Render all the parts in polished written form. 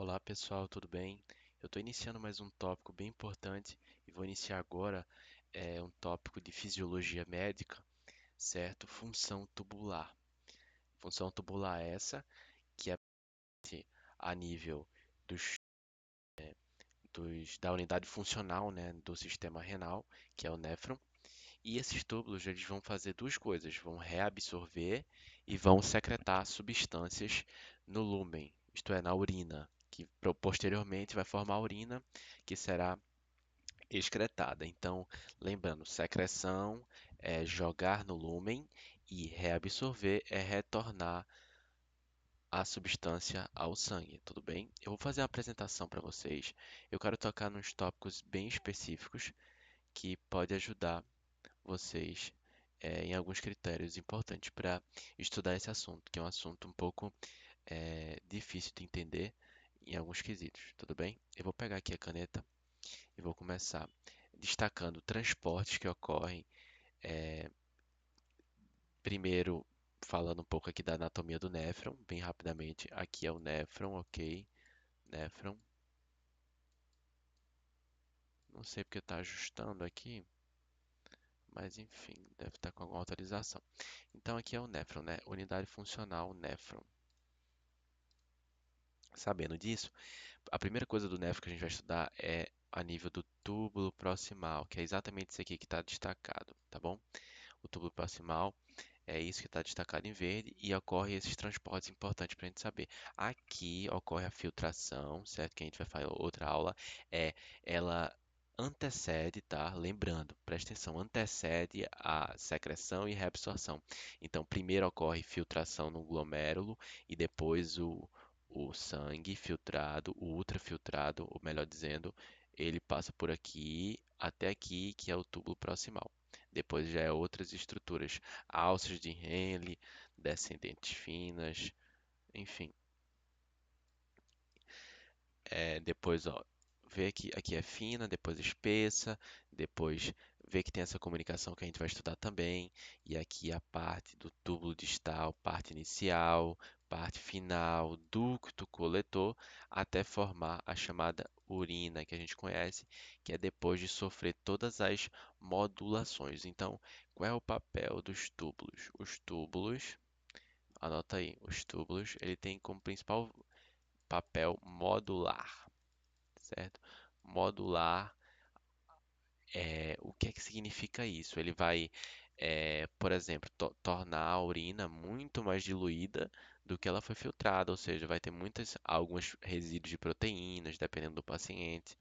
Olá pessoal, tudo bem? Eu estou iniciando mais um tópico bem importante e vou iniciar agora um tópico de fisiologia médica, certo? Função tubular. Função tubular é essa que é a nível dos, da unidade funcional, né, do sistema renal, que é o néfron. E esses túbulos eles vão fazer duas coisas, vão reabsorver e vão secretar substâncias no lúmen, isto é, na urina, que posteriormente vai formar a urina, que será excretada. Então, lembrando, secreção é jogar no lúmen e reabsorver é retornar a substância ao sangue, tudo bem? Eu vou fazer uma apresentação para vocês. Eu quero tocar nos tópicos bem específicos que pode ajudar vocês em alguns critérios importantes para estudar esse assunto, que é um assunto um pouco difícil de entender em alguns quesitos, tudo bem? Eu vou pegar aqui a caneta e vou começar destacando transportes que ocorrem. eh, Primeiro, falando um pouco aqui da anatomia do néfron, bem rapidamente. Aqui é o néfron, ok? Néfron. Não sei porque está ajustando aqui, mas enfim, deve estar com alguma autorização. Então aqui é o néfron, né? Unidade funcional néfron. Sabendo disso, a primeira coisa do néfron que a gente vai estudar é a nível do túbulo proximal, que é exatamente isso aqui que está destacado, tá bom? O túbulo proximal é isso que está destacado em verde e ocorre esses transportes importantes para a gente saber. Aqui ocorre a filtração, certo? Que a gente vai fazer outra aula. Ela antecede, tá? Lembrando, presta atenção, antecede a secreção e reabsorção. Então, primeiro ocorre filtração no glomérulo e depois o sangue filtrado, o ultrafiltrado, ou melhor dizendo, ele passa por aqui até aqui, que é o túbulo proximal. Depois já é outras estruturas, alças de Henle, descendentes finas, enfim. Depois, ó, vê que aqui é fina, depois espessa, depois vê que tem essa comunicação que a gente vai estudar também, e aqui a parte do túbulo distal, parte inicial, parte final, ducto coletor, até formar a chamada urina, que a gente conhece, que é depois de sofrer todas as modulações. Então, qual é o papel dos túbulos? Os túbulos, anota aí, os túbulos, ele tem como principal papel modular, certo? Modular, o que é que significa isso? Ele vai, por exemplo, tornar a urina muito mais diluída do que ela foi filtrada, ou seja, vai ter alguns resíduos de proteínas, dependendo do paciente.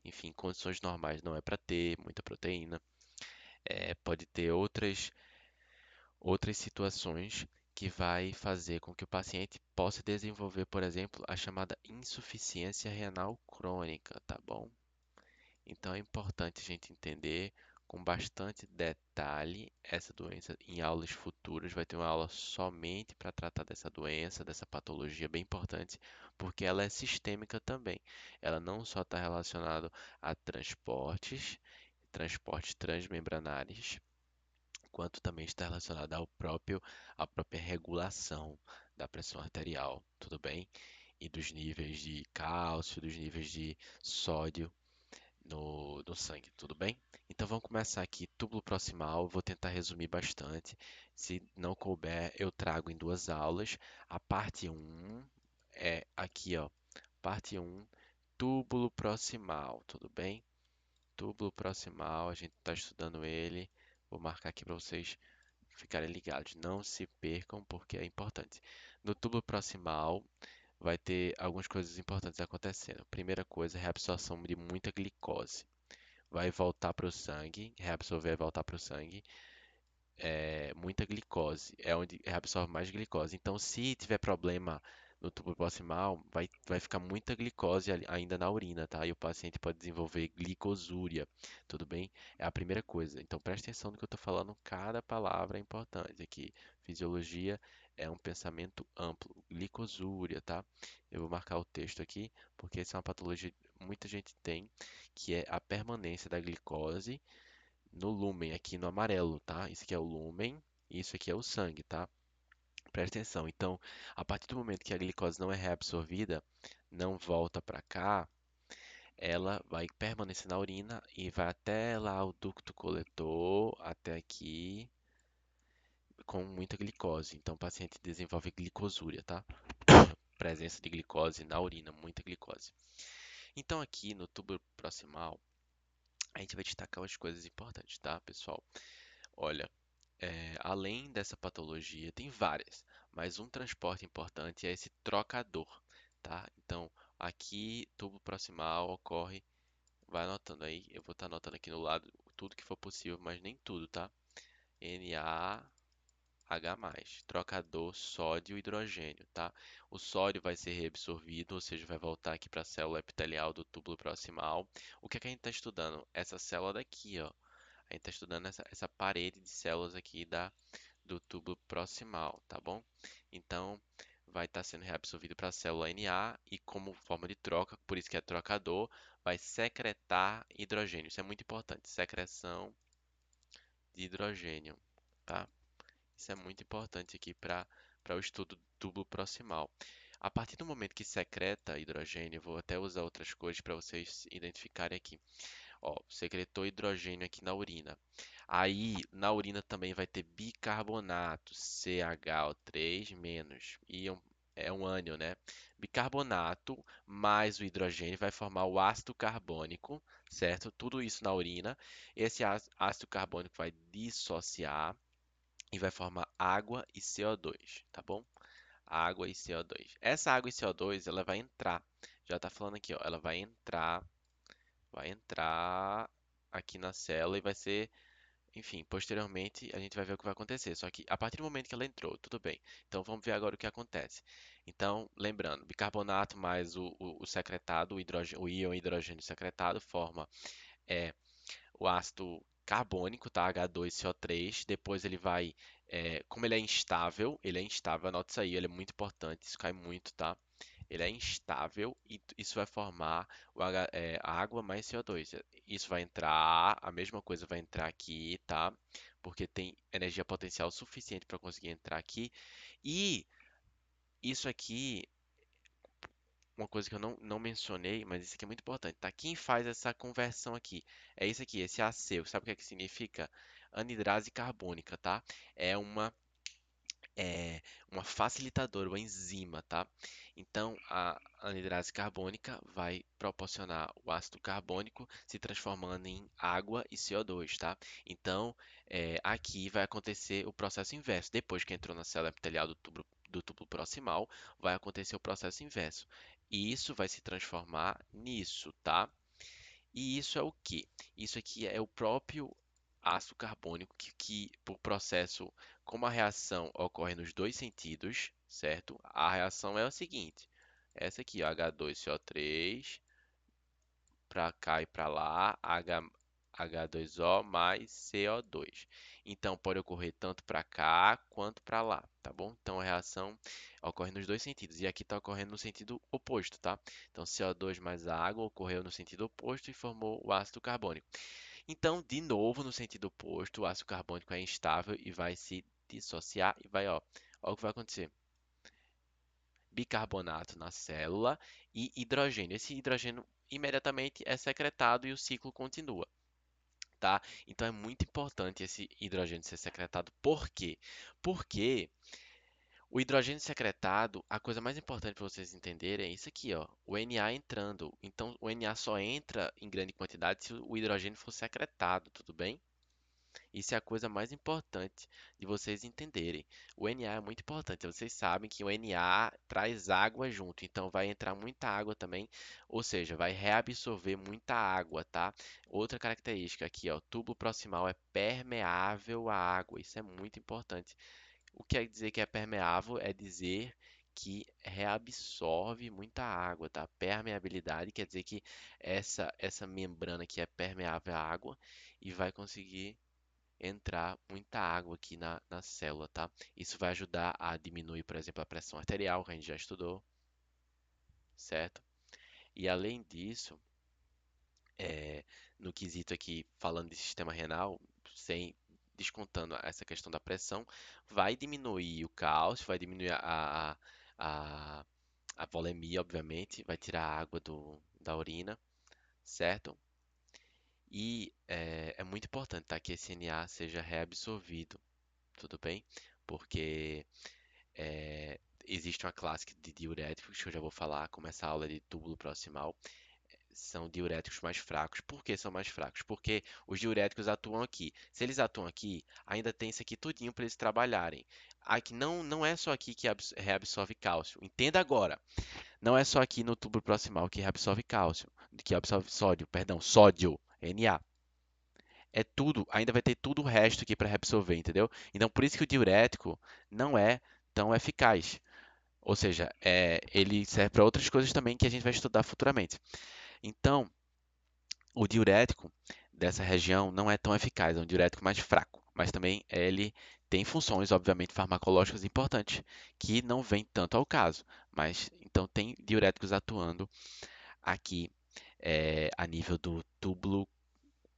Enfim, em condições normais não é para ter muita proteína. Pode ter outras situações que vai fazer com que o paciente possa desenvolver, por exemplo, a chamada insuficiência renal crônica, tá bom? Então é importante a gente entender com bastante detalhe essa doença. Em aulas futuras vai ter uma aula somente para tratar dessa doença, dessa patologia bem importante, porque ela é sistêmica também. Ela não só está relacionada a transportes transmembranares, quanto também está relacionada à própria regulação da pressão arterial, tudo bem? E dos níveis de cálcio, dos níveis de sódio no sangue, tudo bem? Então vamos começar aqui, túbulo proximal, vou tentar resumir bastante. Se não couber, eu trago em duas aulas. A parte um é aqui, ó, parte um, túbulo proximal, tudo bem? Túbulo proximal, a gente está estudando ele. Vou marcar aqui para vocês ficarem ligados. Não se percam, porque é importante. No túbulo proximal, vai ter algumas coisas importantes acontecendo. Primeira coisa, reabsorção de muita glicose. Vai voltar para o sangue, reabsorver e voltar para o sangue. Muita glicose, é onde reabsorve mais glicose. Então, se tiver problema no tubo proximal, vai ficar muita glicose ainda na urina, tá? E o paciente pode desenvolver glicosúria, tudo bem? É a primeira coisa. Então, preste atenção no que eu estou falando, cada palavra é importante aqui. Fisiologia é um pensamento amplo. Glicosúria, tá? Eu vou marcar o texto aqui, porque essa é uma patologia que muita gente tem, que é a permanência da glicose no lúmen, aqui no amarelo, tá? Isso aqui é o lúmen, e isso aqui é o sangue, tá? Presta atenção. Então, a partir do momento que a glicose não é reabsorvida, não volta para cá, ela vai permanecer na urina e vai até lá o ducto coletor, até aqui, com muita glicose. Então, o paciente desenvolve glicosúria, tá? Presença de glicose na urina, muita glicose. Então, aqui no tubo proximal, a gente vai destacar as coisas importantes, tá, pessoal? Olha, além dessa patologia, tem várias, mas um transporte importante é esse trocador, tá? Então, aqui, tubo proximal ocorre, vai anotando aí, eu vou estar anotando aqui no lado tudo que for possível, mas nem tudo, tá? NaH+, trocador sódio-hidrogênio, tá? O sódio vai ser reabsorvido, ou seja, vai voltar aqui para a célula epitelial do túbulo proximal. O que é que a gente está estudando? Essa célula daqui, ó. A gente está estudando essa parede de células aqui do tubo proximal, tá bom? Então, vai estar sendo reabsorvido para a célula Na e como forma de troca, por isso que é trocador, vai secretar hidrogênio. Isso é muito importante, secreção de hidrogênio, tá? Isso é muito importante aqui para o estudo do tubo proximal. A partir do momento que secreta hidrogênio, vou até usar outras cores para vocês identificarem aqui. Ó, secretou hidrogênio aqui na urina. Aí, na urina também vai ter bicarbonato, CH3-, íon, é um ânion, né? Bicarbonato mais o hidrogênio vai formar o ácido carbônico, certo? Tudo isso na urina. Esse ácido carbônico vai dissociar e vai formar água e CO2, tá bom? Água e CO2. Essa água e CO2, ela vai entrar, já tá falando aqui, ó, ela vai entrar aqui na célula e vai ser, enfim, posteriormente a gente vai ver o que vai acontecer. Só que a partir do momento que ela entrou, tudo bem. Então vamos ver agora o que acontece. Então, lembrando, bicarbonato mais o secretado, o íon hidrogênio secretado forma é, o ácido carbônico, tá? H2CO3. Depois ele vai, como ele é instável, anota isso aí, ele é muito importante, isso cai muito, tá? Ele é instável e isso vai formar água mais CO2. Isso vai entrar, a mesma coisa vai entrar aqui, tá? Porque tem energia potencial suficiente para conseguir entrar aqui. E isso aqui, uma coisa que eu não mencionei, mas isso aqui é muito importante, tá? Quem faz essa conversão aqui é isso aqui, esse AC. Sabe o que é que significa? Anidrase carbônica, tá? É uma facilitadora, uma enzima, tá? Então, a anidrase carbônica vai proporcionar o ácido carbônico se transformando em água e CO2, tá? Então, aqui vai acontecer o processo inverso. Depois que entrou na célula epitelial do tubo proximal, vai acontecer o processo inverso. E isso vai se transformar nisso, tá? E isso é o quê? Isso aqui é o próprio ácido carbônico por processo, como a reação ocorre nos dois sentidos, certo? A reação é o seguinte, essa aqui, ó, H2CO3, para cá e para lá, H2O mais CO2. Então, pode ocorrer tanto para cá quanto para lá, tá bom? Então, a reação ocorre nos dois sentidos. E aqui está ocorrendo no sentido oposto, tá? Então, CO2 mais a água ocorreu no sentido oposto e formou o ácido carbônico. Então, de novo, no sentido oposto, o ácido carbônico é instável e vai se dissociar e vai, ó o que vai acontecer. Bicarbonato na célula e hidrogênio. Esse hidrogênio imediatamente é secretado e o ciclo continua, tá? Então é muito importante esse hidrogênio ser secretado. Por quê? Porque o hidrogênio secretado, a coisa mais importante para vocês entenderem é isso aqui, ó, o Na entrando. Então o Na só entra em grande quantidade se o hidrogênio for secretado, tudo bem? Isso é a coisa mais importante de vocês entenderem. O Na é muito importante. Vocês sabem que o Na traz água junto, então vai entrar muita água também, ou seja, vai reabsorver muita água, tá? Outra característica aqui, ó, tubo proximal é permeável à água. Isso é muito importante. O que quer dizer que é permeável é dizer que reabsorve muita água, tá? Permeabilidade quer dizer que essa membrana aqui é permeável à água e vai conseguir entrar muita água aqui na célula, tá? Isso vai ajudar a diminuir, por exemplo, a pressão arterial, que a gente já estudou, certo? E além disso, no quesito aqui, falando de sistema renal, sem descontando essa questão da pressão, vai diminuir o cálcio, vai diminuir a a volemia, obviamente, vai tirar a água da urina, certo? E é muito importante, tá, que esse Na seja reabsorvido, tudo bem? Porque existe uma classe de diuréticos que eu já vou falar, como essa aula de túbulo proximal, são diuréticos mais fracos. Por que são mais fracos? Porque os diuréticos atuam aqui. Se eles atuam aqui, ainda tem isso aqui tudinho para eles trabalharem. Aqui não é só aqui que reabsorve cálcio. Entenda agora. Não é só aqui no túbulo proximal que reabsorve cálcio, que absorve sódio, perdão, sódio, Na. É tudo, ainda vai ter tudo o resto aqui para reabsorver, entendeu? Então, por isso que o diurético não é tão eficaz. Ou seja, ele serve para outras coisas também que a gente vai estudar futuramente. Então, o diurético dessa região não é tão eficaz, é um diurético mais fraco, mas também ele tem funções, obviamente, farmacológicas importantes, que não vêm tanto ao caso. Mas então tem diuréticos atuando aqui a nível do túbulo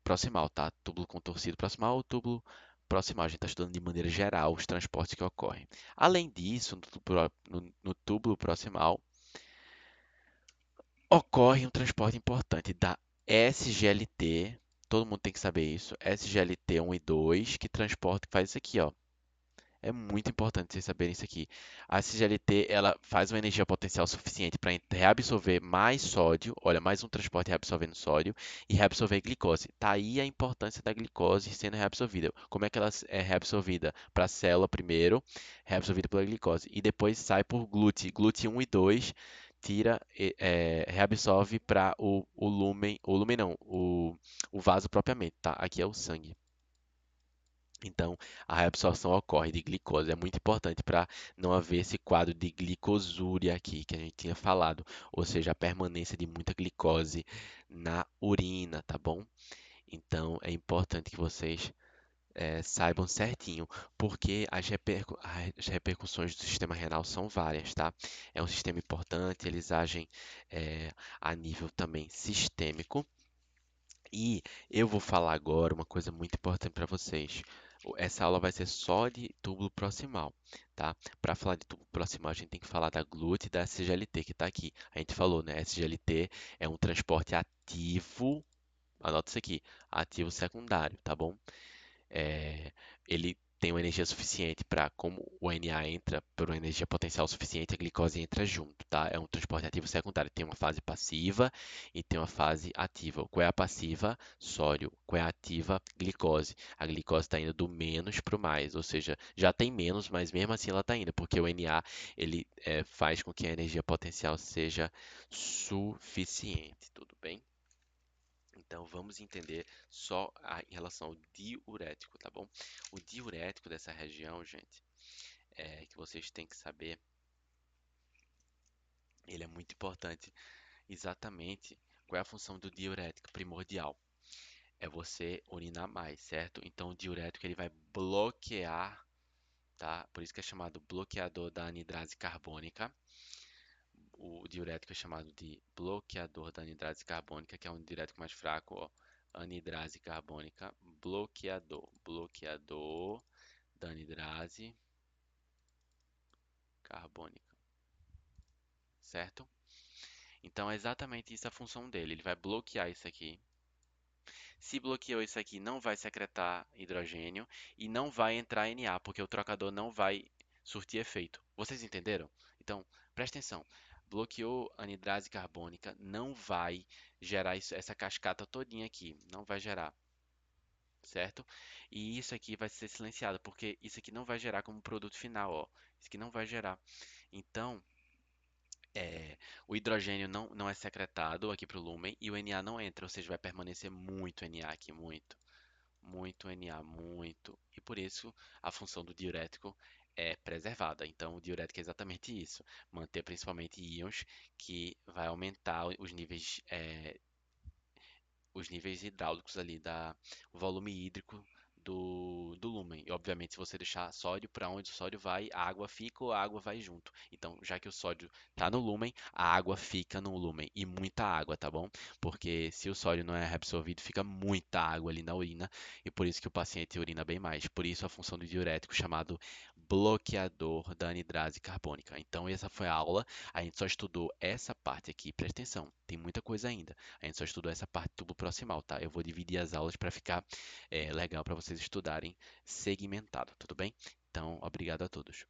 proximal, tá? Túbulo contorcido proximal ou túbulo proximal. A gente está estudando de maneira geral os transportes que ocorrem. Além disso, no túbulo proximal, ocorre um transporte importante da SGLT, todo mundo tem que saber isso, SGLT 1 e 2, que transporta, que faz isso aqui, ó. É muito importante vocês saberem isso aqui. A SGLT, ela faz uma energia potencial suficiente para reabsorver mais sódio, olha, mais um transporte reabsorvendo sódio e reabsorver glicose. Tá aí a importância da glicose sendo reabsorvida. Como é que ela é reabsorvida? Para a célula primeiro, reabsorvida pela glicose e depois sai por GLUT, GLUT 1 e 2 tira, reabsorve para o lumen não, o vaso propriamente, tá? Aqui é o sangue. Então, a reabsorção ocorre de glicose. É muito importante para não haver esse quadro de glicosúria aqui que a gente tinha falado, ou seja, a permanência de muita glicose na urina, tá bom? Então, é importante que vocês saibam certinho, porque as repercussões do sistema renal são várias, tá? É um sistema importante, eles agem a nível também sistêmico. E eu vou falar agora uma coisa muito importante para vocês. Essa aula vai ser só de túbulo proximal, tá? Para falar de túbulo proximal, a gente tem que falar da GLUT e da SGLT, que está aqui. A gente falou, né? SGLT é um transporte ativo, anota isso aqui, ativo secundário, tá bom? é, ele tem uma energia suficiente para, como o Na entra por uma energia potencial suficiente, a glicose entra junto, tá? É um transporte ativo secundário. Tem uma fase passiva e tem uma fase ativa. Qual é a passiva? Sódio. Qual é a ativa? Glicose. A glicose está indo do menos para o mais, ou seja, já tem menos, mas mesmo assim ela está indo, porque o Na ele faz com que a energia potencial seja suficiente, tudo bem? Então, vamos entender só em relação ao diurético, tá bom? O diurético dessa região, gente, que vocês têm que saber, ele é muito importante. Exatamente qual é a função do diurético primordial? É você urinar mais, certo? Então, o diurético ele vai bloquear, tá? Por isso que é chamado bloqueador da anidrase carbônica. O diurético é chamado de bloqueador da anidrase carbônica, que é um diurético mais fraco, ó. Anidrase carbônica, bloqueador da anidrase carbônica, certo? Então é exatamente isso a função dele. Ele vai bloquear isso aqui. Se bloqueou isso aqui, não vai secretar hidrogênio e não vai entrar Na, porque o trocador não vai surtir efeito. Vocês entenderam? Então, presta atenção. Bloqueou a anidrase carbônica, não vai gerar essa cascata todinha aqui. Não vai gerar, certo? E isso aqui vai ser silenciado, porque isso aqui não vai gerar como produto final, ó. Isso aqui não vai gerar. Então, o hidrogênio não é secretado aqui para o lúmen e o Na não entra, ou seja, vai permanecer muito Na aqui, muito Na, muito. E por isso a função do diurético é preservada. Então, o diurético é exatamente isso, manter principalmente íons que vai aumentar os níveis hidráulicos ali da o volume hídrico do lúmen. E obviamente, se você deixar sódio para onde o sódio vai, a água fica ou a água vai junto. Então, já que o sódio está no lúmen, a água fica no lúmen e muita água, tá bom? Porque se o sódio não é reabsorvido, fica muita água ali na urina e por isso que o paciente urina bem mais. Por isso a função do diurético chamado bloqueador da anidrase carbônica. Então, essa foi a aula. A gente só estudou essa parte aqui. Presta atenção, tem muita coisa ainda. A gente só estudou essa parte do tubo proximal, tá? Eu vou dividir as aulas para ficar legal para vocês estudarem segmentado, tudo bem? Então, obrigado a todos.